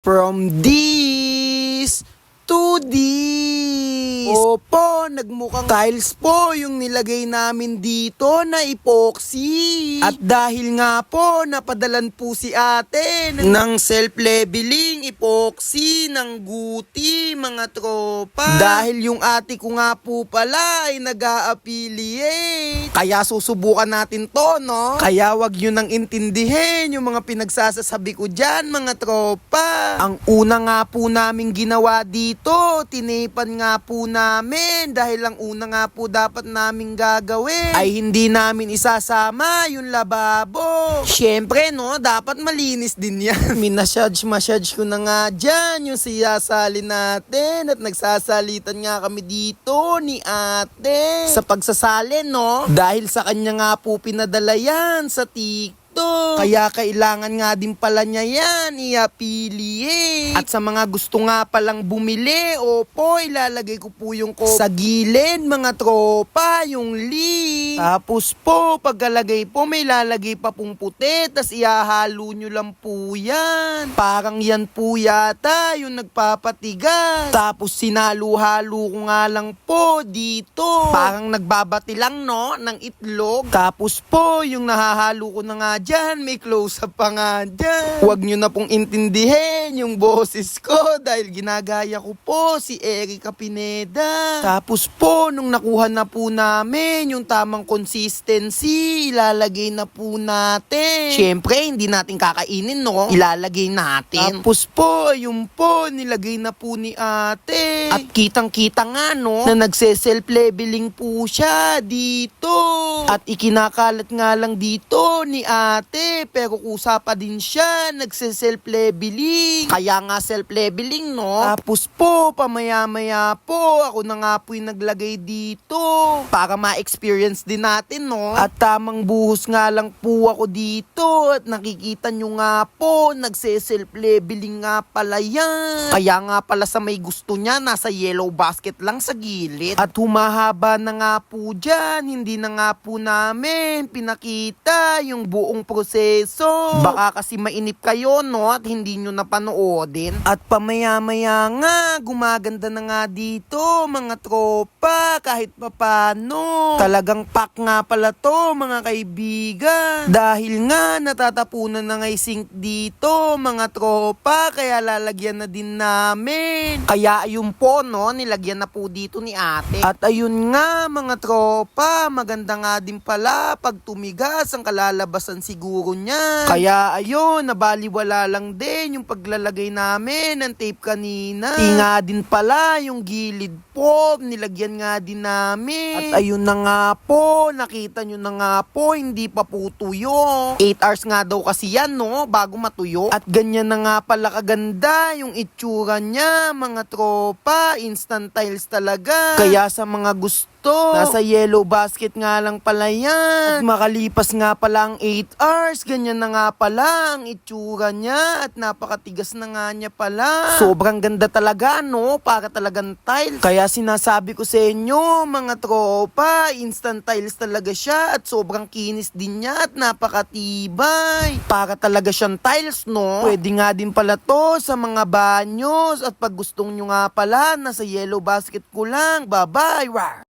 From this to this. Opo, nagmukhang tiles po yung nilagay namin dito na epoxy. At dahil nga po, napadalan po si ate ng self-leveling epoxy ng guti, mga tropa. Dahil yung ate ko nga po pala ay nag-a-affiliate. Kaya susubukan natin to, no? Kaya wag yun nang intindihin yung mga pinagsasasabi ko dyan, mga tropa. Ang una nga po namin ginawa dito, tinipan nga po namin dahil ang una nga po dapat namin gagawin ay hindi namin isasama yung lababo. Syempre, no, dapat malinis din yan. Massage ko na nga dyan yung siyasali natin at nagsasalitan nga kami dito ni ate sa pagsasali, no? Dahil sa kanya nga po pinadala yan sa TikTok. Kaya kailangan nga din pala niya yan i-affiliate. At sa mga gusto nga palang bumili, opo, ilalagay ko po yung sa gilid, mga tropa, yung link. Tapos po, pagkalagay po, may lalagay pa pong puti, tas ihahalo nyo lang po yan. Parang yan po yata yung nagpapatigas. Tapos sinalo-halo ko nga lang po dito. Parang nagbabati lang, no, ng itlog. Tapos po, yung nahahalo ko na nga dyan, may close-up pa nga dyan. Huwag nyo na pong intindihin yung boses ko dahil ginagaya ko po si Erica Pineda. Tapos po, nung nakuha na po namin yung tamang consistency, ilalagay na po natin. Siyempre, hindi natin kakainin, no? Ilalagay natin. Tapos po, yung po, nilagay na po ni ate. At kitang-kita nga, no, na nagse-self-leveling po siya dito. At ikinakalat nga lang dito ni ate, pero kusa pa din siya, nagse-self-leveling. Kaya nga self-leveling, no? Tapos po, pamaya-maya po, ako na nga po yung naglagay dito para ma-experience din natin, no? At tamang buhos nga lang po ako dito at nakikita nyo nga po, nagse-self-leveling nga pala yan. Kaya nga pala sa may gusto niya, nasa yellow basket lang sa gilid. At humahaba na nga po dyan, hindi na nga po namin pinakita yung buong proseso. Baka kasi mainip kayo, no, at hindi nyo napanoodin. At pamaya-maya nga, gumaganda na nga dito, mga tropa, kahit papano. Talagang pack nga pala to, mga kaibigan. Dahil nga, natatapunan na nga yung sink dito, mga tropa, kaya lalagyan na din namin. Kaya ayun po, no, nilagyan na po dito ni ate. At ayun nga, mga tropa, maganda nga din pala pag tumigas ang kalalabasan siguro niya. Kaya ayun, nabaliwala lang din yung paglalagay namin ng tape kanina. Tinga din pala yung gilid po, nilagyan nga din namin. At ayun na nga po, nakita nyo na nga po, hindi pa po tuyo. 8 hours nga daw kasi yan, no, bago matuyo. At ganyan na nga pala kaganda yung itsura niya, mga tropa, instant tiles talaga. Kaya sa mga gusto, nasa yellow basket nga lang pala yan. At makalipas nga pala ang 8 hours, ganyan na nga pala ang itsura niya. At napakatigas na nga niya pala. Sobrang ganda talaga, no? Para talagang tile. Kaya sinasabi ko sa inyo, mga tropa, instant tiles talaga siya. At sobrang kinis din niya at napakatibay. Para talaga siyang tiles, no? Pwede nga din pala to sa mga banyos. At pag gustong nyo nga pala, nasa yellow basket ko lang. Bye-bye!